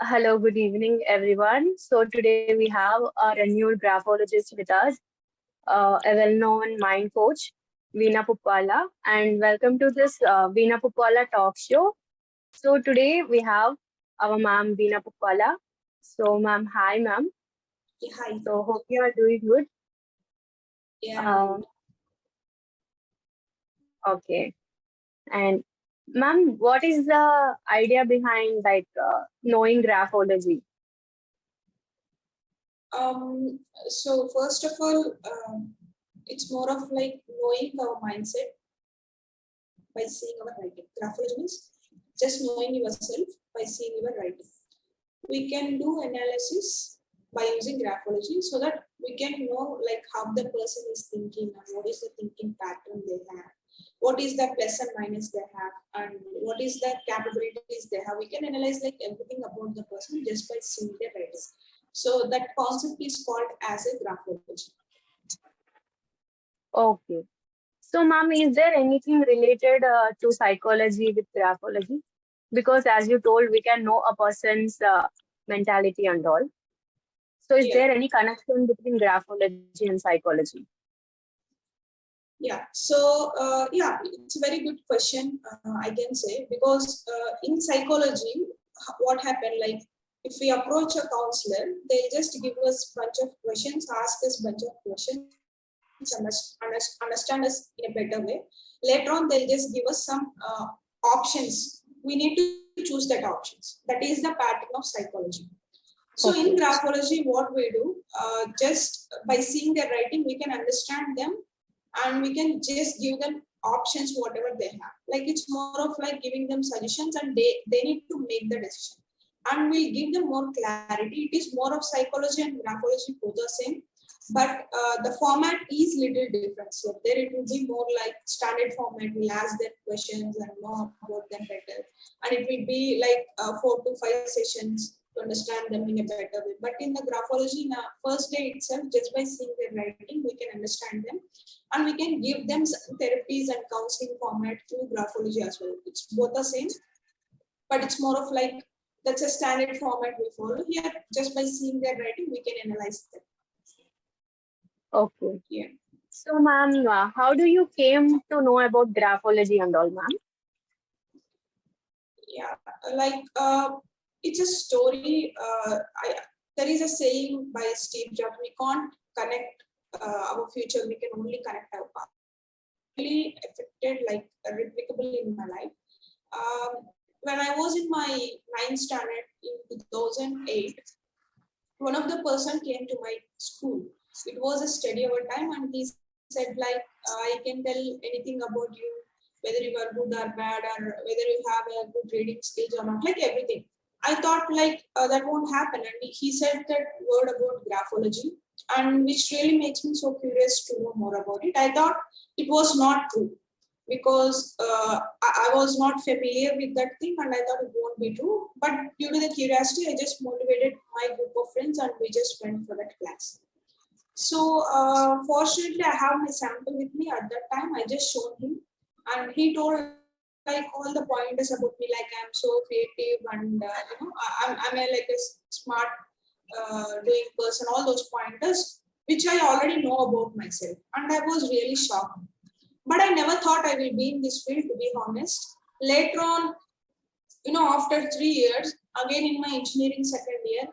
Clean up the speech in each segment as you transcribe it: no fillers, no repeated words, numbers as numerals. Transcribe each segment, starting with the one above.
Hello, good evening, everyone. So today we have a renewed graphologist with us, a well-known mind coach, Veena Puppala, and welcome to this Veena Puppala talk show. So today we have our ma'am Veena Puppala. So ma'am, hi ma'am. Yeah, hi. So hope you are doing good. Yeah. Okay. And ma'am, what is the idea behind knowing graphology? So first of all, it's more of like knowing our mindset by seeing our writing. Graphology means just knowing yourself by seeing your writing. We can do analysis by using graphology so that we can know like how the person is thinking and what is the thinking pattern they have, what is the plus and minus they have, and what is the capabilities they have. We can analyze like everything about the person just by seeing their writing. So that concept is called as a graphology. Okay. So, ma'am, is there anything related to psychology with graphology? Because as you told, we can know a person's mentality and all. So, is Yeah. there any connection between graphology and psychology? Yeah, so yeah, it's a very good question, I can say, because in psychology, what happened, like if we approach a counselor, they'll just give us a bunch of questions, ask us a bunch of questions, understand us in a better way. Later on, they'll just give us some options. We need to choose that options. That is the pattern of psychology. So Okay. in graphology, what we do, just by seeing their writing, we can understand them and we can just give them options, whatever they have. Like it's more of like giving them suggestions and they need to make the decision. And we'll give them more clarity. It is more of psychology and graphology both the same. But the format is little different. So there it will be more like standard format. We'll ask them questions and know about them better. And it will be like 4 to 5 sessions to understand them in a better way. But in the graphology, in the first day itself, just by seeing their writing, we can understand them. And we can give them therapies and counseling format through graphology as well. It's both the same, but it's more of like, that's a standard format we follow. Here, just by seeing their writing, we can analyze them. Okay. Yeah. So, ma'am, how do you came to know about graphology and all, ma'am? Yeah, like it's a story. There is a saying by Steve Jobs: we can't connect our future; we can only connect our past. Really affected, like replicable in my life. When I was in my 9th standard in 2008, one of the person came to my school. It was a study hour time, and he said like, I can tell anything about you, whether you are good or bad, or whether you have a good reading skills or not, like everything. I thought like that won't happen, and he said that word about graphology, and which really makes me so curious to know more about it. I thought it was not true because I was not familiar with that thing and I thought it won't be true. But due to the curiosity, I just motivated my group of friends and we just went for that class. So fortunately, I have my sample with me at that time. I just showed him and he told like all the pointers about me, like I'm so creative and I'm a, like a smart doing person, all those pointers, which I already know about myself. And I was really shocked. But I never thought I will be in this field, to be honest. Later on, after 3 years, again in my engineering second year,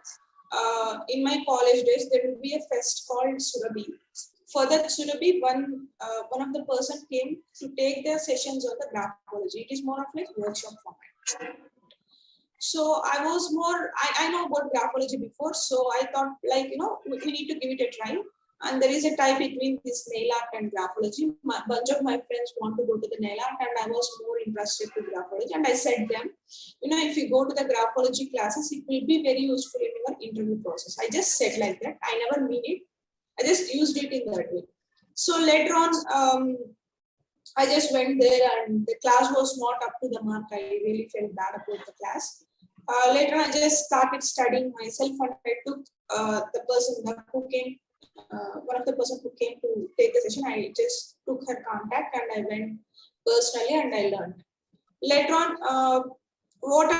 in my college days, there will be a fest called Surabhi. For that Surabhi, one of the person came to take their sessions on the graphology. It is more of like workshop format. So I was more, I know about graphology before, so I thought like, we need to give it a try. And there is a tie between this nail art and graphology. A bunch of my friends want to go to the nail art and I was more interested to graphology. And I said them, if you go to the graphology classes, it will be very useful in your interview process. I just said like that. I never mean it. I just used it in that way. So later on, I just went there and the class was not up to the mark. I really felt bad about the class. Later I just started studying myself and I took the person who came, one of the person who came to take the session, I just took her contact and I went personally and I learned. Later on, what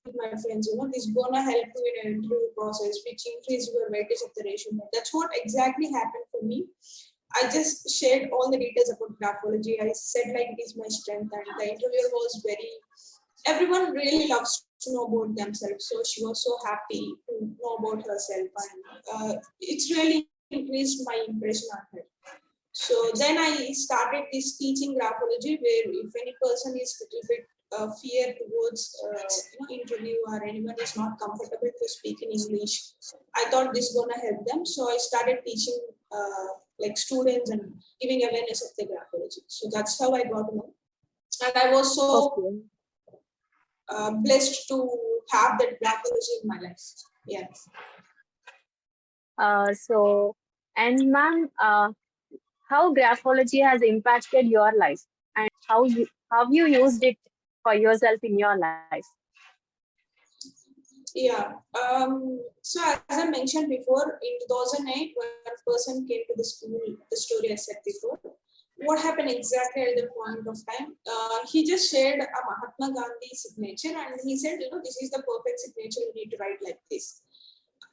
my friends, this is gonna help you in an interview process, which increase your weightage of the resume. That's what exactly happened for me. I just shared all the details about graphology. I said like it is my strength, and the interviewer was everyone really loves to know about themselves. So she was so happy to know about herself, and it's really increased my impression on her. So then I started this teaching graphology, where if any person is a little bit fear towards interview, or anyone is not comfortable to speak in English, I thought this is gonna help them. So I started teaching like students and giving awareness of the graphology. So that's how I got to know, and I was so blessed to have that graphology in my life. Yeah. And ma'am, how graphology has impacted your life, and how you used it for yourself in your life? Yeah. So as I mentioned before, in 2008, when a person came to the school, the story I said before, what happened exactly at the point of time? He just shared a Mahatma Gandhi signature, and he said, this is the perfect signature. You need to write like this.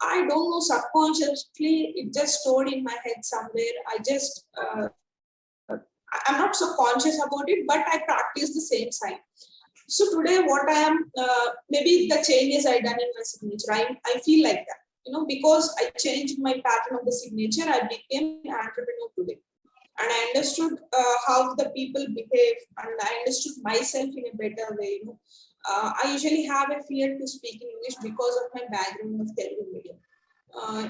I don't know, subconsciously, it just stored in my head somewhere. I'm not so conscious about it, but I practice the same sign. So today, what I am, maybe the changes I done in my signature, I feel like that, because I changed my pattern of the signature, I became an entrepreneur today. And I understood how the people behave, and I understood myself in a better way. I usually have a fear to speak in English because of my background of Telugu medium.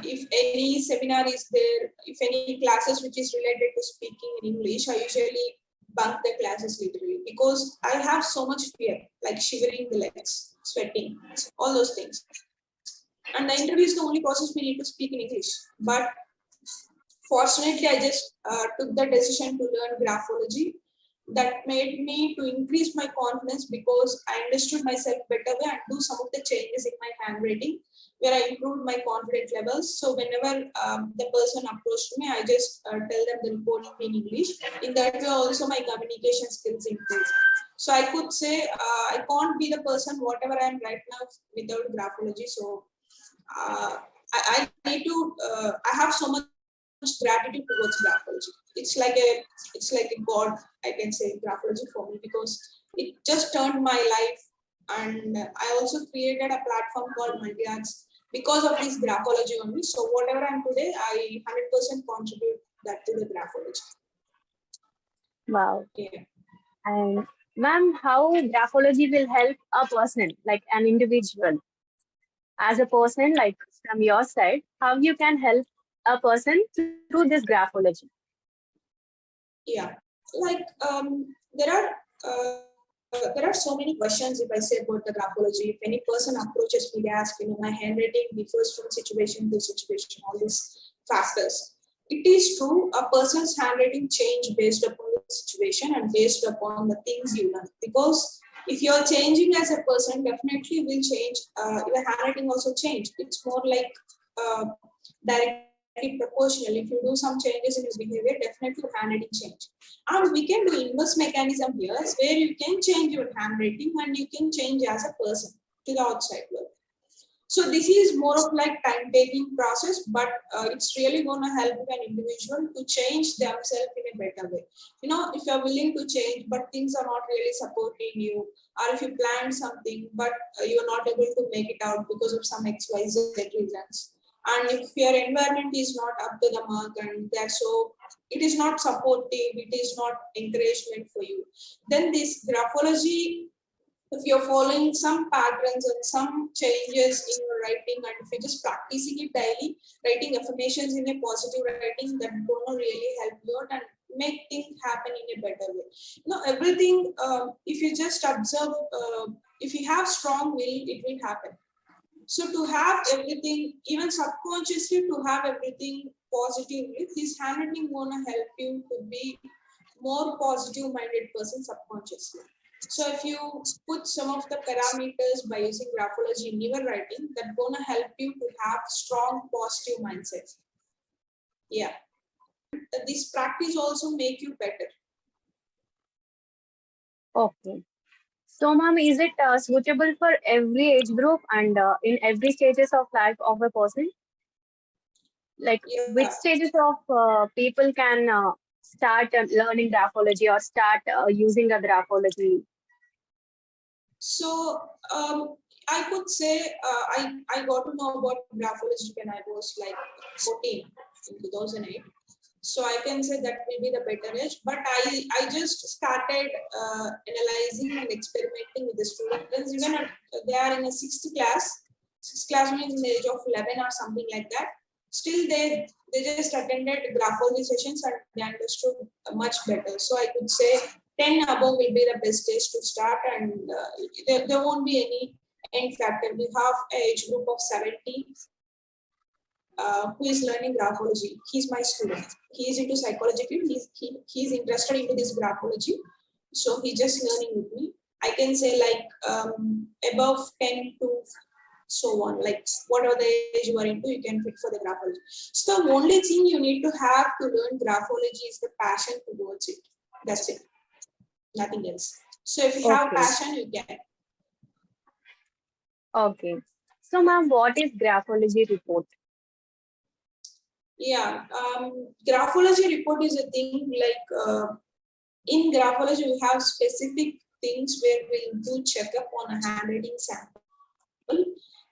If any seminar is there, if any classes which is related to speaking in English, I usually bunk the classes literally, because I have so much fear, like shivering the legs, sweating, all those things. And the interview is the only process we need to speak in English. But fortunately, I just took the decision to learn graphology. That made me to increase my confidence, because I understood myself better way and do some of the changes in my handwriting, where I improved my confidence levels. So whenever the person approached me, I just tell them the report in English. In that way, also my communication skills improved. So I could say I can't be the person whatever I am right now without graphology. So I need to. I have so much gratitude towards graphology. It's like a god, I can say, graphology for me, because it just turned my life. And I also created a platform called MulteArts because of this graphology only. So whatever I'm today, I 100% contribute that to the graphology. Wow. Yeah. And ma'am, how graphology will help a person, like an individual? As a person, like from your side, how you can help a person through this graphology? Yeah, like there are so many questions if I say about the graphology. If any person approaches me, they ask, my handwriting differs from situation to situation, all these factors. It is true, a person's handwriting change based upon the situation and based upon the things you learn. Because if you're changing as a person, definitely will change. Your handwriting also change. It's more like directly proportional. If you do some changes in your behavior, definitely your handwriting change. And we can do inverse mechanism here, where you can change your handwriting and you can change as a person to the outside world. So this is more of like time-taking process, but it's really going to help an individual to change themselves in a better way. If you're willing to change, but things are not really supporting you, or if you plan something, but you're not able to make it out because of some XYZ reasons. And if your environment is not up to the mark, and so it is not supportive, it is not encouragement for you, then this graphology, if you're following some patterns and some changes in your writing, and if you're just practicing it daily, writing affirmations in a positive writing, that gonna really help you out and make things happen in a better way. Everything, if you just observe, if you have strong will, it will happen. So to have everything, even subconsciously to have everything positively, this handwriting gonna help you to be more positive minded person subconsciously. So if you put some of the parameters by using graphology in your writing, that's gonna help you to have strong positive mindset. Yeah. This practice also make you better. Okay. So, ma'am, is it suitable for every age group and in every stages of life of a person? Like, which Yeah. stages of people can start learning graphology or start using a graphology? So I could say I got to know about graphology when I was like 14 in 2008. So I can say that will be the better age. But I just started analyzing and experimenting with the students. Even they are in a sixth class. Sixth class means in the age of 11 or something like that. Still, they just attended graphology sessions and they understood much better. So I could say 10 above will be the best age to start, and there won't be any end factor. We have an age group of 70 who is learning graphology. He's my student. He is into psychology field. He's interested into this graphology. So he's just learning with me. I can say like above 10 to so on, like whatever the age you are into, you can fit for the graphology. So the only thing you need to have to learn graphology is the passion towards it. That's it. Nothing else. So if you have Okay. passion, you can. Okay. So, ma'am, what is graphology report? Yeah, graphology report is a thing like in graphology we have specific things where we do checkup on a handwriting sample.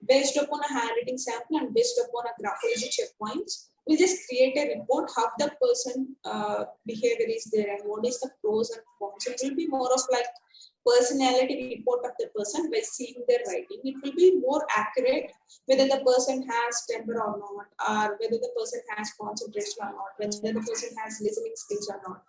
Based upon a handwriting sample and based upon a graphology checkpoints, we just create a report how the person behavior is there and what is the pros and cons. It will be more of like personality report of the person by seeing their writing. It will be more accurate whether the person has temper or not, or whether the person has concentration or not, whether the person has listening skills or not.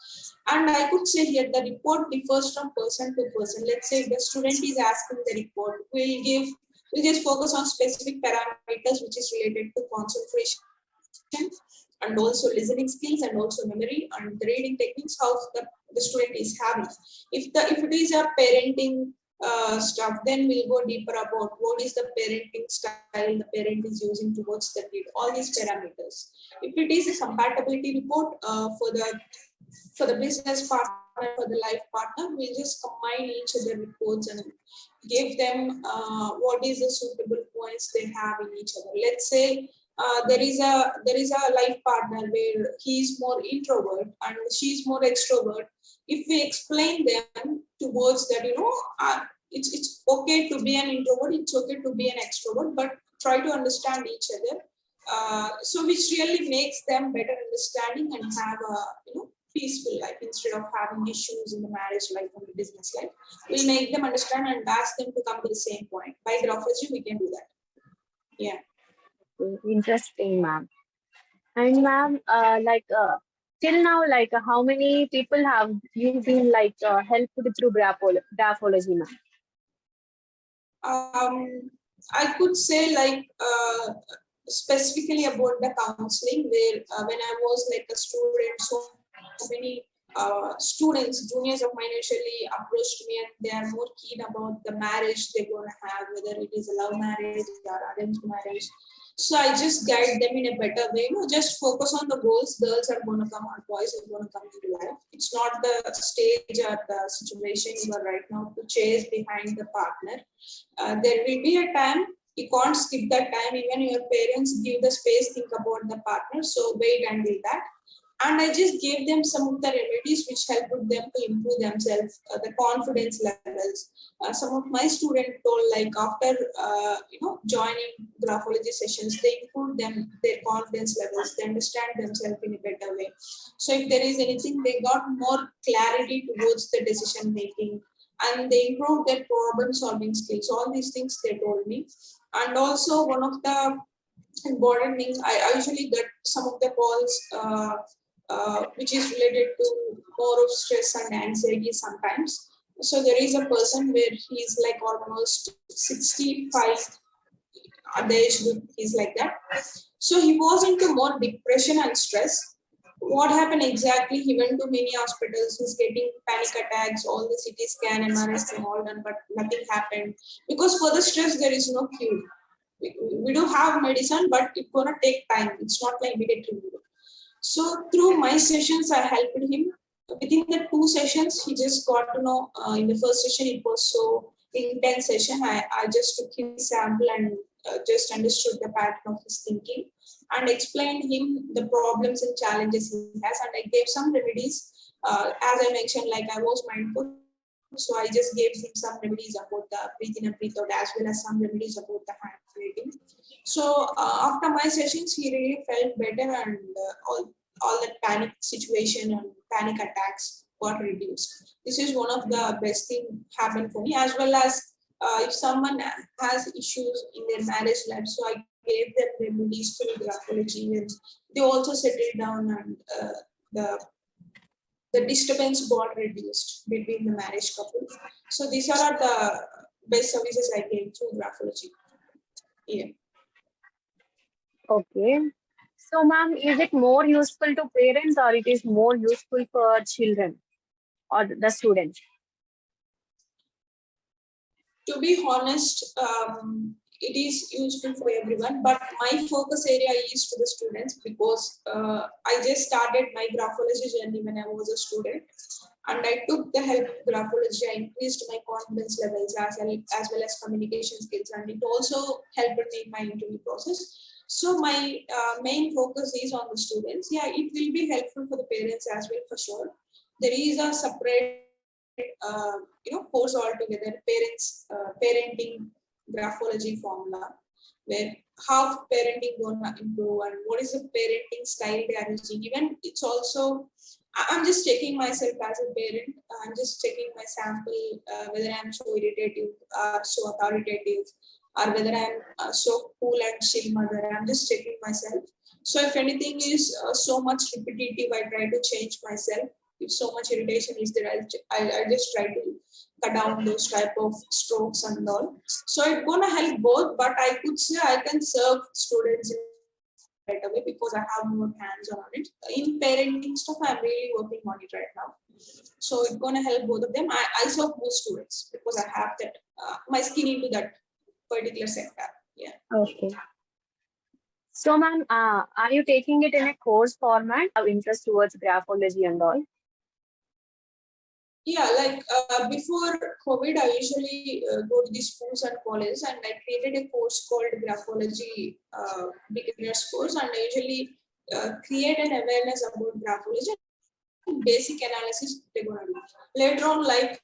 And I could say here the report differs from person to person. Let's say if the student is asking the report, we'll just focus on specific parameters which is related to concentration and also listening skills and also memory and the reading techniques how the student is having. If it is a parenting stuff, then we'll go deeper about what is the parenting style the parent is using towards the kid, all these parameters. If it is a compatibility report for the business partner, for the life partner, we'll just combine each of the reports and give them what is the suitable points they have in each other. Let's say there is a life partner where he is more introvert and she is more extrovert. If we explain them towards that, it's okay to be an introvert, it's okay to be an extrovert, but try to understand each other. So which really makes them better understanding and have a peaceful life instead of having issues in the marriage life and the business life. We'll make them understand and ask them to come to the same point. By graphology, we can do that. Yeah. Interesting, ma'am. And ma'am, till now, how many people have you been helped through graphology, ma'am? I could say specifically about the counseling where when I was like a student, so many students, juniors of mine usually approached me and they are more keen about the marriage they're going to have, whether it is a love marriage or arranged marriage. So I just guide them in a better way. Just focus on the goals. Girls are going to come out, boys are going to come into life. It's not the stage or the situation you are right now to chase behind the partner. There will be a time you can't skip that time. Even your parents give the space, think about the partner. So wait until that. And I just gave them some of the remedies which helped them to improve themselves, the confidence levels. Some of my students told like after joining graphology sessions, they improve their confidence levels. They understand themselves in a better way. So if there is anything, they got more clarity towards the decision making, and they improved their problem solving skills. All these things they told me. And also one of the important thing, I usually get some of the calls which is related to more of stress and anxiety sometimes. So there is a person where he's like almost 65 at the age group, he's like that. So he was into more depression and stress. What happened exactly? He went to many hospitals, he's getting panic attacks, all the CT scan, MRI scan, all done, but nothing happened. Because for the stress, there is no cure. We do have medicine, but it's gonna take time. It's not like immediate remove. So through my sessions, I helped him within the 2 sessions, he just got to know. In the first session, it was so intense session. I just took his sample and just understood the pattern of his thinking and explained him the problems and challenges he has, and I gave some remedies. As I mentioned, like I was mindful, so I just gave him some remedies about the breathe in and breathe out, as well as some remedies about the handwriting. So after my sessions, he really felt better, and all that panic situation and panic attacks got reduced. This is one of the best thing happened for me, as well as if someone has issues in their marriage life, so I gave them remedies through graphology, and they also settled down, and the disturbance got reduced between the marriage couple. So these are the best services I gave through graphology. Yeah. Okay. So, ma'am, is it more useful to parents or it is more useful for children or the students? To be honest, it is useful for everyone, but my focus area is to the students, because I just started my graphology journey when I was a student, and I took the help of graphology. I increased my confidence levels as well as communication skills, and it also helped me in my interview process. So my main focus is on the students. Yeah, it will be helpful for the parents as well, for sure. There is a separate course altogether, parenting graphology formula, where how parenting gonna improve and what is the parenting style they are using. Even it's also, I'm just checking myself as a parent. I'm just checking my sample, whether I'm so irritative or so authoritative, or whether I'm so cool and chill mother. I'm just checking myself. So if anything is so much repetitive, I try to change myself. If so much irritation is there, I just try to cut down those type of strokes and all. So it's gonna help both, but I could say I can serve students in right away because I have more hands on it. In parenting stuff, I'm really working on it right now. So it's gonna help both of them. I serve both students because I have that my skin into that particular sector. Yeah. Okay. So, ma'am, are you taking it in a course format? Have interest towards graphology and all? Yeah, like before COVID, I usually go to the schools and colleges, and I created a course called Graphology Beginners Course, and I usually create an awareness about graphology and basic analysis they're gonna do. Later on, like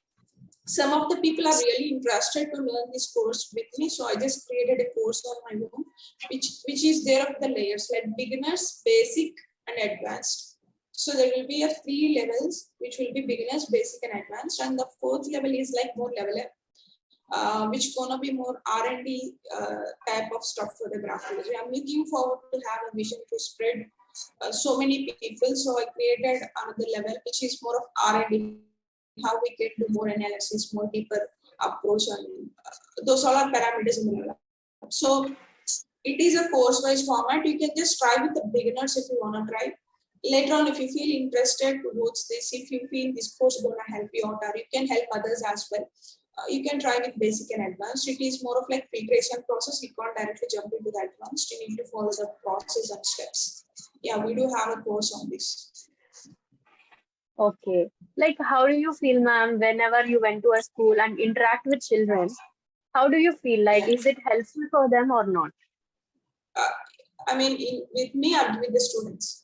some of the people are really interested to learn this course with me, so I just created a course on my own, which is there of the layers like beginners, basic, and advanced. So there will be 3 levels, which will be beginners, basic, and advanced, and the 4th level is like more level up, which gonna be more R&D type of stuff for the graphology. I'm looking forward to have a vision to spread so many people. So I created another level, which is more of R&D, how we can do more analysis, more deeper approach, and those all are parameters in the level. So it is a course-wise format. You can just try with the beginners if you want to try. Later on, if you feel interested towards this, if you feel this course is going to help you out, or you can help others as well, you can try with basic and advanced. It is more of like filtration process. You can't directly jump into the advanced. You need to follow the process and steps. Yeah, we do have a course on this. Okay. Like, how do you feel, ma'am, whenever you went to a school and interact with children? How do you feel? Like, is it helpful for them or not? I mean, with me or with the students?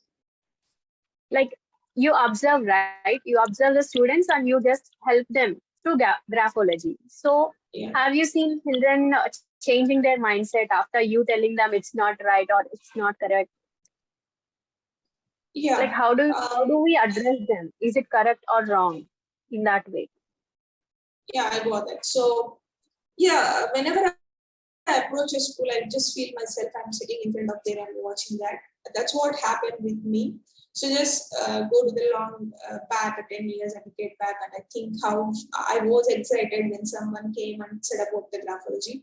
Like, you observe, right? You observe the students and you just help them through graphology. So, Yeah. have you seen children changing their mindset after you telling them it's not right or it's not correct? Yeah. Like, how do we address them? Is it correct or wrong in that way? Yeah, I got that. So, yeah, whenever I approach a school, I just feel myself, I'm sitting in front of there and watching that. That's what happened with me. So just go to the long back 10 years and get back, and I think how I was excited when someone came and said about the graphology.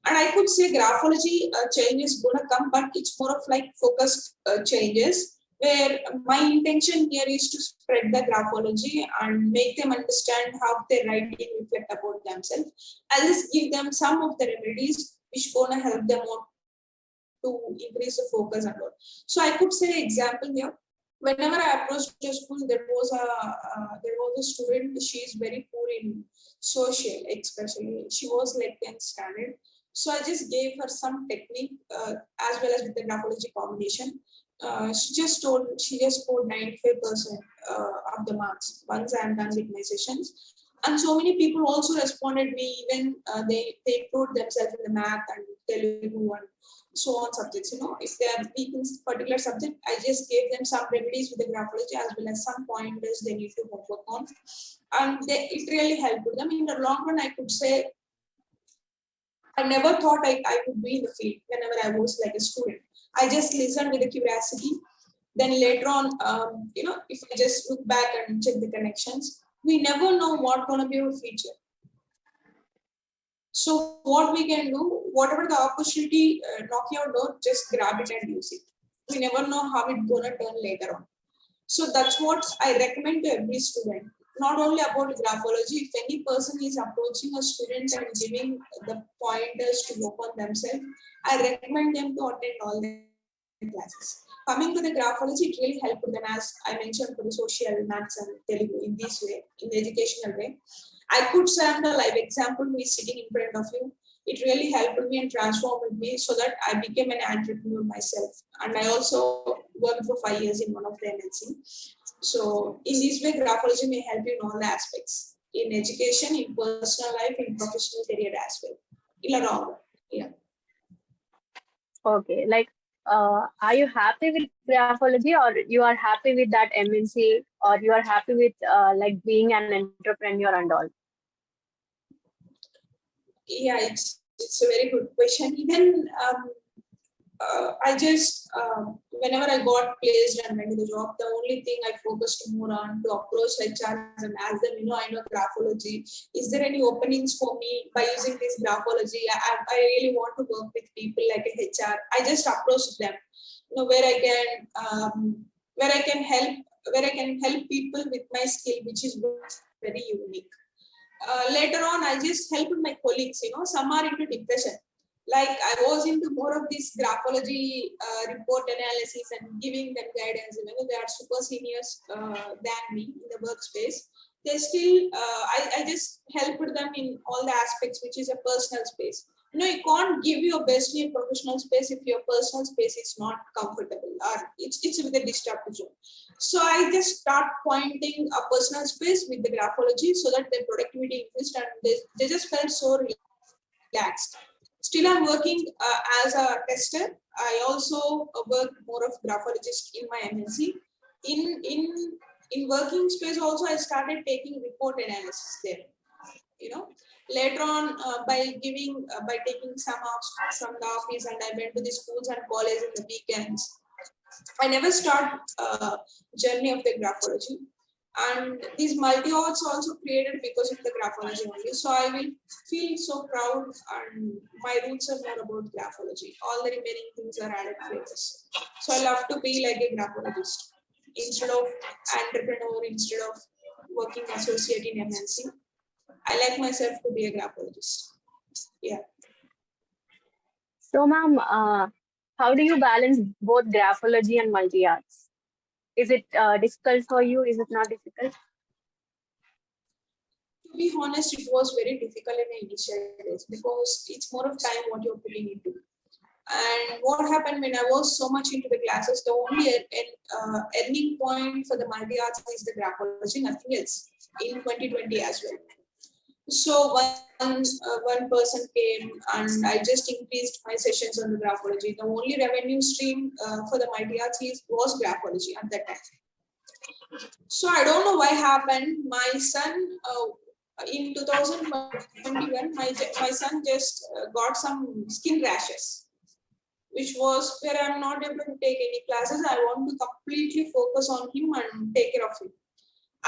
And I could say graphology change is going to come, but it's more of like focused changes, where my intention here is to spread the graphology and make them understand how their writing reflect about themselves. I'll just give them some of the remedies which going to help them out to increase the focus and all. So I could say example here. whenever I approached the school, there was a student. She is very poor in social, especially. She was like 10th standard. So I just gave her some technique as well as with the graphology combination. She just scored 95% of the marks once I am done with my sessions. And so many people also responded me, even they improved themselves in the math and Telugu and so on subjects. If they are weak in particular subject, I just gave them some remedies with the graphology as well as some pointers they need to work on, and it really helped them. In the long run, I could say I never thought I would be in the field whenever I was like a student. I just listened with the curiosity. Then later on, if I just look back and check the connections, we never know what's going to be our future. So what we can do, whatever the opportunity knock your door, just grab it and use it. We never know how it's going to turn later on. So that's what I recommend to every student. Not only about graphology, if any person is approaching a student and giving the pointers to work on themselves, I recommend them to attend all the classes. Coming to the graphology, it really helped them, as I mentioned, for the social, maths and Telugu in this way, in the educational way. I could say I'm the live example who is sitting in front of you. It really helped me and transformed me so that I became an entrepreneur myself. And I also worked for 5 years in one of the MNC. So in this way, graphology may help you in all the aspects, in education, in personal life, in professional career as well. In a long, yeah. Okay, like, are you happy with graphology, or you are happy with that MNC, or you are happy with like being an entrepreneur and all? Yeah, it's a very good question. Even I just whenever I got placed and went to the job, the only thing I focused more on to approach HRs and ask them, I know graphology. Is there any openings for me by using this graphology? I really want to work with people like a HR. I just approached them, where I can help people with my skill, which is very unique. Later on, I just helped my colleagues. Some are into depression. Like I was into more of this graphology report analysis and giving them guidance. Even though they are super seniors than me in the workspace, they still, I just helped them in all the aspects, which is a personal space. You can't give your best in a professional space if your personal space is not comfortable or it's with a disturbed zone. So I just start pointing a personal space with the graphology so that their productivity increased and they just felt so relaxed. Still, I'm working as a tester. I also work more of graphologist in my MNC. In working space also, I started taking report analysis there. Later on, by taking some off from the office, and I went to the schools and colleges in the weekends. I never start journey of the graphology. And these MulteArts also created because of the graphology only. So I will feel so proud, and my roots are more about graphology. All the remaining things are added flavors. So I love to be like a graphologist instead of entrepreneur, instead of working associate in MNC. I like myself to be a graphologist. Yeah. So, ma'am, how do you balance both graphology and MulteArts? Is it difficult for you? Is it not difficult? To be honest, it was very difficult in the initial days because it's more of time what you're putting into. And what happened when I was so much into the classes, the only ending point for the MulteArts is the graphology, nothing else, in 2020 as well. So one person came and I just increased my sessions on the graphology. The only revenue stream for the MulteArts was graphology at that time. So I don't know why happened. My son, in 2021, my son just got some skin rashes, which was where I'm not able to take any classes. I want to completely focus on him and take care of him.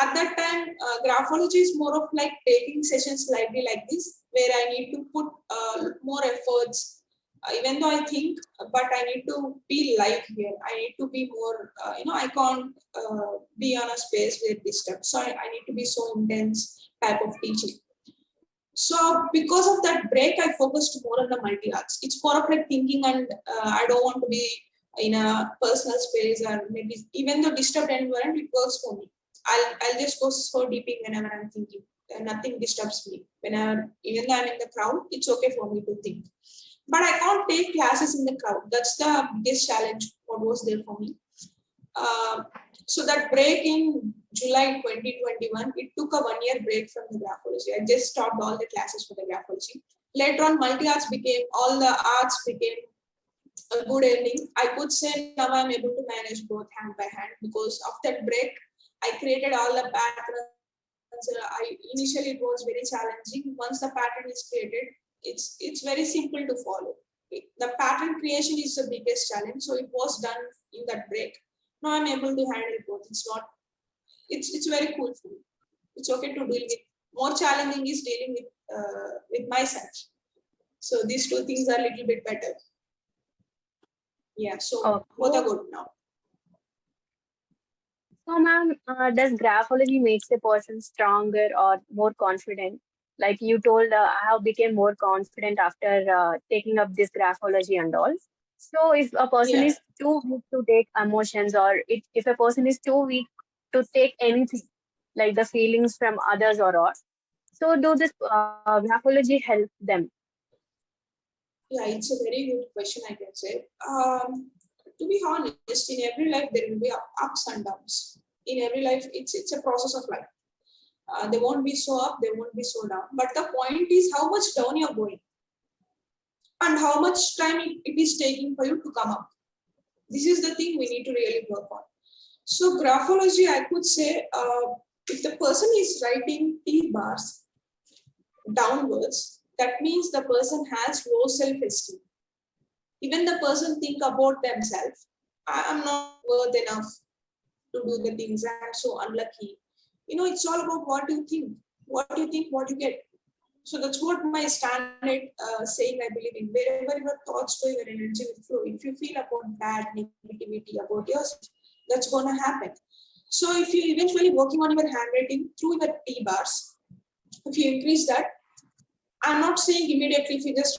At that time, graphology is more of like taking sessions slightly like this, where I need to put more efforts, even though I think, but I need to be live here. I need to be more, I can't be on a space where disturbed. So I need to be so intense type of teaching. So because of that break, I focused more on the MulteArts. It's more of like thinking, and I don't want to be in a personal space, or maybe even though disturbed environment, it works for me. I'll just go so deeping whenever I'm thinking. Nothing disturbs me. Whenever, even though I'm in the crowd, it's okay for me to think. But I can't take classes in the crowd. That's the biggest challenge. What was there for me. So that break in July 2021, it took a 1-year break from the graphology. I just stopped all the classes for the graphology. Later on, MulteArts became, all the arts became a good ending. I could say now I'm able to manage both hand by hand, because of that break, I created all the patterns. Initially it was very challenging. Once the pattern is created, it's very simple to follow. The pattern creation is the biggest challenge, so it was done in that break. Now I'm able to handle both. It's very cool for me. It's okay to deal with. More challenging is dealing with myself. So these two things are a little bit better. Yeah, so both are good now. So, ma'am, does graphology makes a person stronger or more confident? Like you told, I have become more confident after taking up this graphology and all. So, if a person is too weak to take emotions, or if a person is too weak to take anything, like the feelings from others or all, so do this graphology help them? Yeah, it's a very good question, I can say. To be honest, in every life there will be ups and downs. In every life, it's a process of life. They won't be so up, they won't be so down. But the point is how much down you're going and how much time it is taking for you to come up. This is the thing we need to really work on. So graphology, I could say, if the person is writing T bars downwards, that means the person has low self-esteem. Even the person think about themselves, I'm not worth enough to do the things, I'm so unlucky. It's all about what you think, what you get. So that's what my standard saying I believe in. Wherever your thoughts go, your energy will flow. If you feel about bad negativity about yourself, that's going to happen. So if you eventually working on your handwriting through your T bars, if you increase that, I'm not saying immediately if you just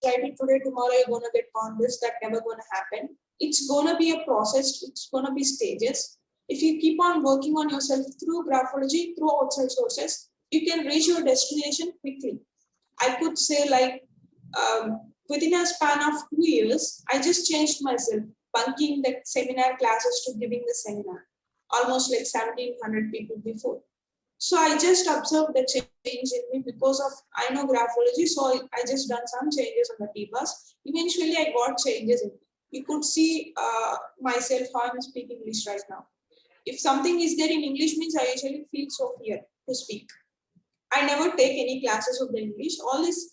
write it today, tomorrow you're going to get converse. That never going to happen. It's going to be a process. It's going to be stages. If you keep on working on yourself through graphology, through outside sources, you can reach your destination quickly. I could say like within a span of 2 years, I just changed myself, bunking the seminar classes to giving the seminar. Almost like 1,700 people before. So I just observed the change in me because of, I know graphology, so I just done some changes on the T-bus. Eventually I got changes in me. You could see myself how I'm speaking English right now. If something is there in English means I usually feel so fear to speak. I never take any classes of the English. All this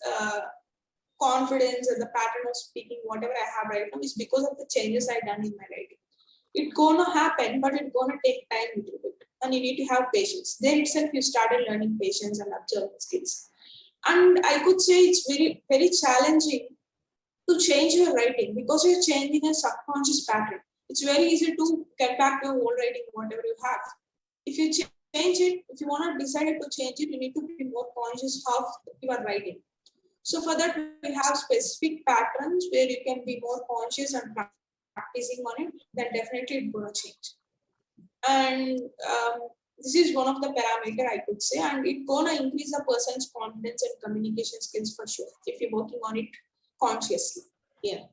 confidence and the pattern of speaking, whatever I have right now, is because of the changes I've done in my writing. It's gonna happen, but it's gonna take time a little bit. And you need to have patience. There itself, you started learning patience and observing skills. And I could say it's very, very challenging to change your writing because you're changing a subconscious pattern. It's very easy to get back to your old writing, whatever you have. If you change it, if you want to decide to change it, you need to be more conscious of your writing. So for that, we have specific patterns where you can be more conscious and practicing on it, then definitely it's going to change. And this is one of the parameters I could say, and it's going to increase a person's confidence and communication skills for sure if you're working on it consciously. Yeah.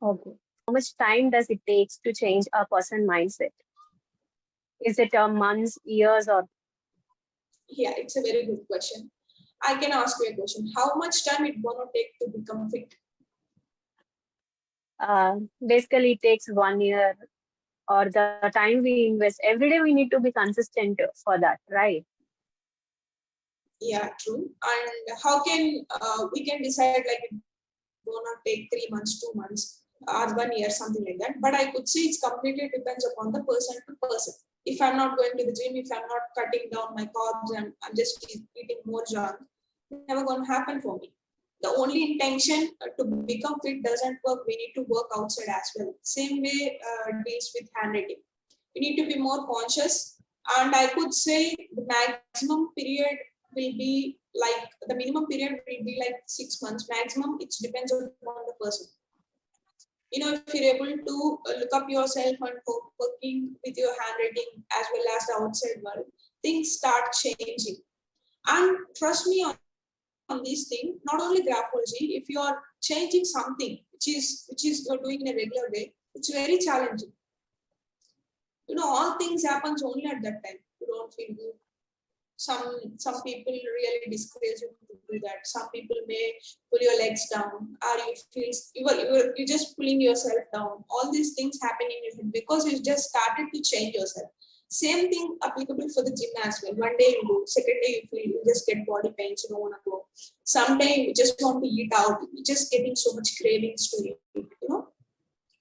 Okay. How much time does it take to change a person's mindset? Is it months, years, or? Yeah, it's a very good question. I can ask you a question. How much time it's going to take to become fit? Basically, it takes 1 year, or the time we invest. Every day we need to be consistent for that, right? Yeah, true. And how can we can decide like it's going to take 3 months, 2 months, or 1 year, something like that. But I could say it's completely depends upon the person to person. If I'm not going to the gym, if I'm not cutting down my carbs and I'm just eating more junk, it's never going to happen for me. The only intention to become fit doesn't work. We need to work outside as well. Same way deals with handwriting. We need to be more conscious. And I could say the maximum period will be like, the minimum period will be like 6 months. Maximum, it depends upon the person. if you're able to look up yourself and working with your handwriting as well as the outside world, things start changing. And trust me on this thing, not only graphology, if you are changing something which is you're doing in a regular way, it's very challenging. All things happens only at that time. You don't feel good. Some people really discourage you to do that. Some people may pull your legs down, or you feel you're just pulling yourself down. All these things happen in your head because you just started to change yourself. Same thing applicable for the gym as well. One day you do, second day you feel you just get body pains, you don't want to go. Someday you just want to eat out, you're just getting so much cravings to eat.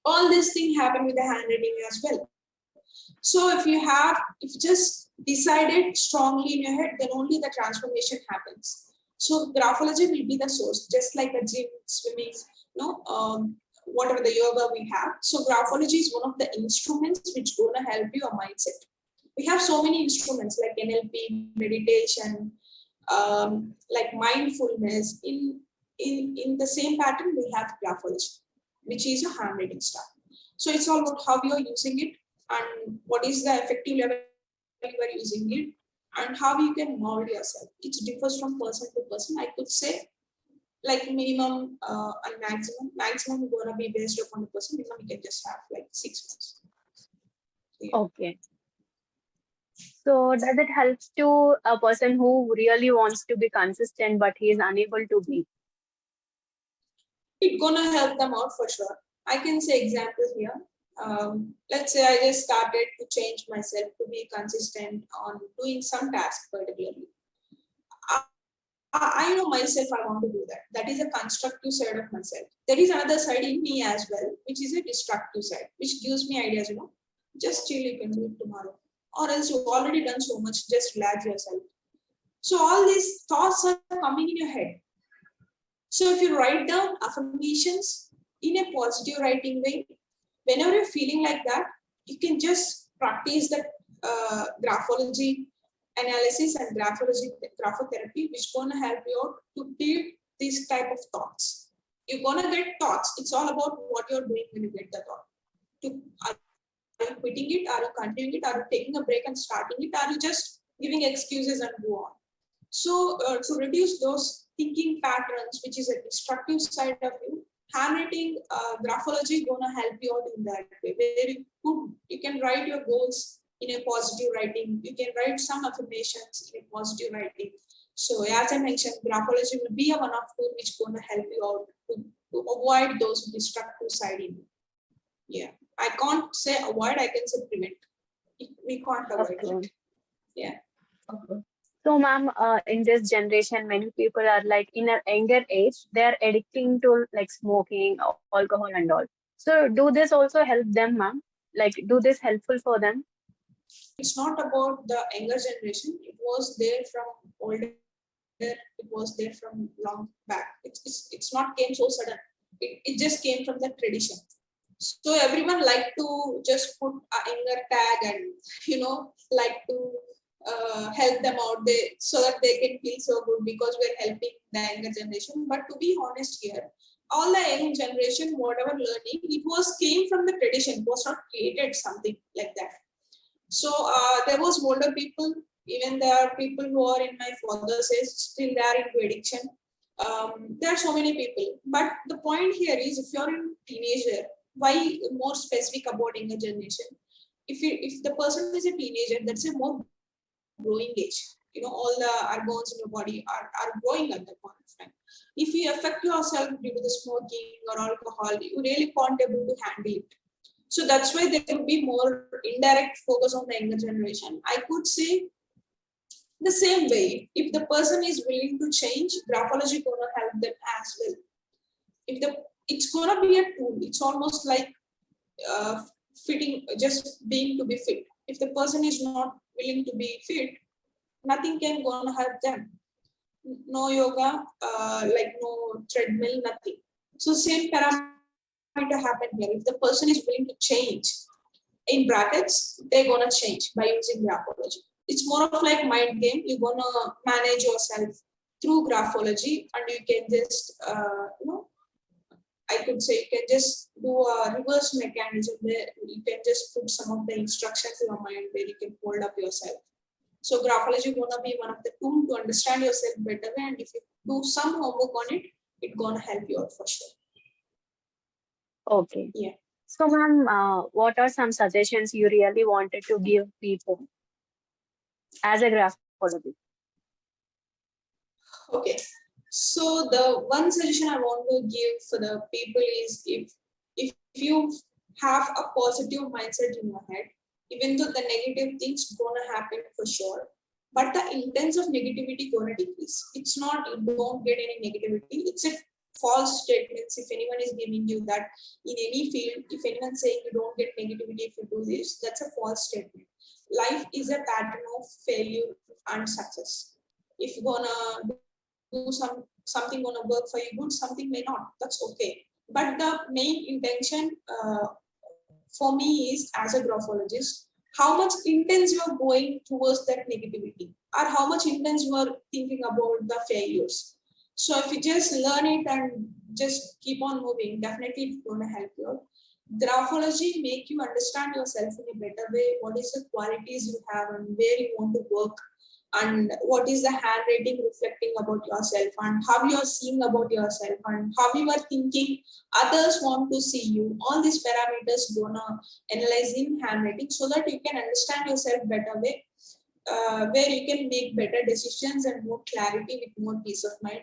All these things happen with the handwriting as well. So if you just decided strongly in your head, then only the transformation happens. So graphology will be the source, just like a gym, swimming, whatever the yoga we have. So graphology is one of the instruments which going to help your mindset. We have so many instruments like NLP, meditation, like mindfulness. In the same pattern, we have graphology, which is a handwriting style. So it's all about how you're using it and what is the effective level you are using it and how you can mold yourself. It differs from person to person. I could say like minimum and maximum. Maximum is going to be based upon the person. Minimum you can just have like 6 months. Yeah. Okay. So does it help to a person who really wants to be consistent but he is unable to be? It's gonna help them out for sure. I can say examples here. Let's say I just started to change myself to be consistent on doing some task particularly. I know myself, I want to do that. That is a constructive side of myself. There is another side in me as well, which is a destructive side, which gives me ideas, just chill, you can do it tomorrow. Or else you've already done so much, just relax yourself. So all these thoughts are coming in your head. So if you write down affirmations in a positive writing way, whenever you're feeling like that, you can just practice the graphology analysis and graphotherapy, which is going to help you out to build these type of thoughts. You're going to get thoughts. It's all about what you're doing when you get the thought. Are you quitting it? Are you continuing it? Are you taking a break and starting it? Are you just giving excuses and go on? So to reduce those thinking patterns, which is a destructive side of you, handwriting graphology is going to help you out in that way. Where you can write your goals in a positive writing. You can write some affirmations in a positive writing. So as I mentioned, graphology will be a one-off tool which is going to help you out to avoid those destructive side in you. Yeah, I can't say avoid, I can say prevent. We can't avoid it. Yeah. Okay. So, ma'am, in this generation, many people are like in a younger age, they are addicting to like smoking, alcohol, and all. So, do this also help them, ma'am? Like, do this helpful for them? It's not about the younger generation. It was there from older. It was there from long back. It's not came so sudden. It just came from the tradition. So everyone like to just put a younger tag and like to help them out so that they can feel so good because we're helping the younger generation. But to be honest here, all the young generation, whatever learning, it was came from the tradition. It was not created something like that. So there was older people, even there are people who are in my father's age, still they are into addiction. There are so many people. But the point here is if you're a teenager, why more specific about younger generation? If the person is a teenager, that's a more growing age. All the hormones in your body are growing at that point of time. If you affect yourself due to the smoking or alcohol, you really can't able to handle it. So that's why there will be more indirect focus on the younger generation. I could say the same way, if the person is willing to change, graphology is going to help them as well. It's going to be a tool. It's almost like fitting, just being to be fit. If the person is not willing to be fit, nothing can go and help them. No yoga, like no treadmill, nothing. So same parameter happen here. If the person is willing to change, in brackets, they're gonna change by using graphology. It's more of like mind game. You're gonna manage yourself through graphology, and you can just I could say you can just do a reverse mechanism where you can just put some of the instructions in your mind where you can hold up yourself. So graphology gonna be one of the tools to understand yourself better, and if you do some homework on it, it's gonna help you out for sure. Okay. Yeah. So, ma'am, what are some suggestions you really wanted to give people as a graphologist? Okay. So the one suggestion I want to give for the people is if you have a positive mindset in your head, even though the negative things gonna happen for sure, but the intense of negativity gonna decrease. It's not you don't get any negativity. It's a false statements. If anyone is giving you that in any field, if anyone's saying you don't get negativity if you do this, that's a false statement. Life is a pattern of failure and success. If you're gonna do something gonna work for you good, something may not. That's okay. But the main intention for me is, as a graphologist, how much intense you are going towards that negativity, or how much intense you are thinking about the failures. So if you just learn it and just keep on moving, definitely it's going to help you. Graphology make you understand yourself in a better way. What is the qualities you have and where you want to work, and what is the handwriting reflecting about yourself, and how you are seeing about yourself, and how you are thinking others want to see you. All these parameters gonna analyze in handwriting so that you can understand yourself better way, where you can make better decisions and more clarity with more peace of mind.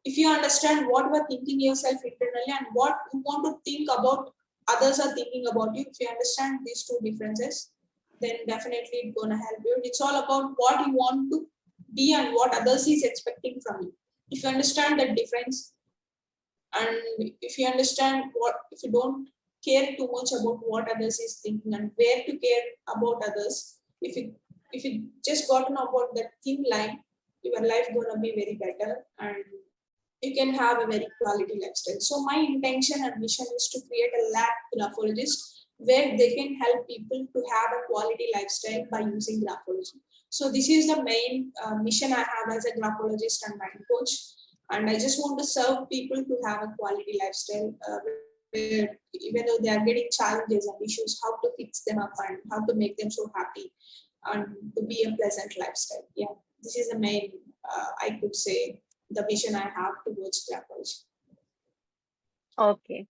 If you understand what you are thinking yourself internally and what you want to think about others are thinking about you, if you understand these two differences, then definitely it's gonna help you. It's all about what you want to be and what others is expecting from you. If you understand that difference, and if you understand if you don't care too much about what others is thinking and where to care about others, if you just got to know about that thin line, your life gonna be very better and you can have a very quality lifestyle. So my intention and mission is to create a lab graphologist where they can help people to have a quality lifestyle by using graphology. So this is the main mission I have as a graphologist and mind coach. And I just want to serve people to have a quality lifestyle where even though they are getting challenges and issues, how to fix them up and how to make them so happy and to be a pleasant lifestyle. Yeah, this is the main, I could say, the vision I have towards graphology. Okay.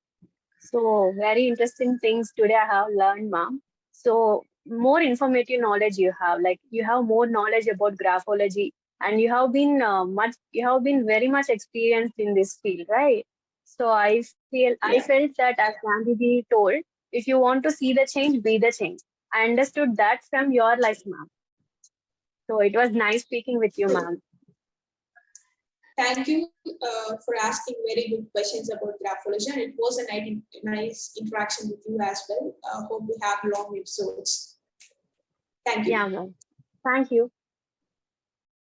So very interesting things today I have learned, ma'am. So more informative knowledge you have, like you have more knowledge about graphology, and you have been very much experienced in this field, right? So I felt that, as Gandhiji told, if you want to see the change, be the change. I understood that from your life, ma'am. So it was nice speaking with you, ma'am. Thank you for asking very good questions about graphology, and it was a nice interaction with you as well. Hope we have long episodes. Thank you. Yeah, ma'am. Thank you.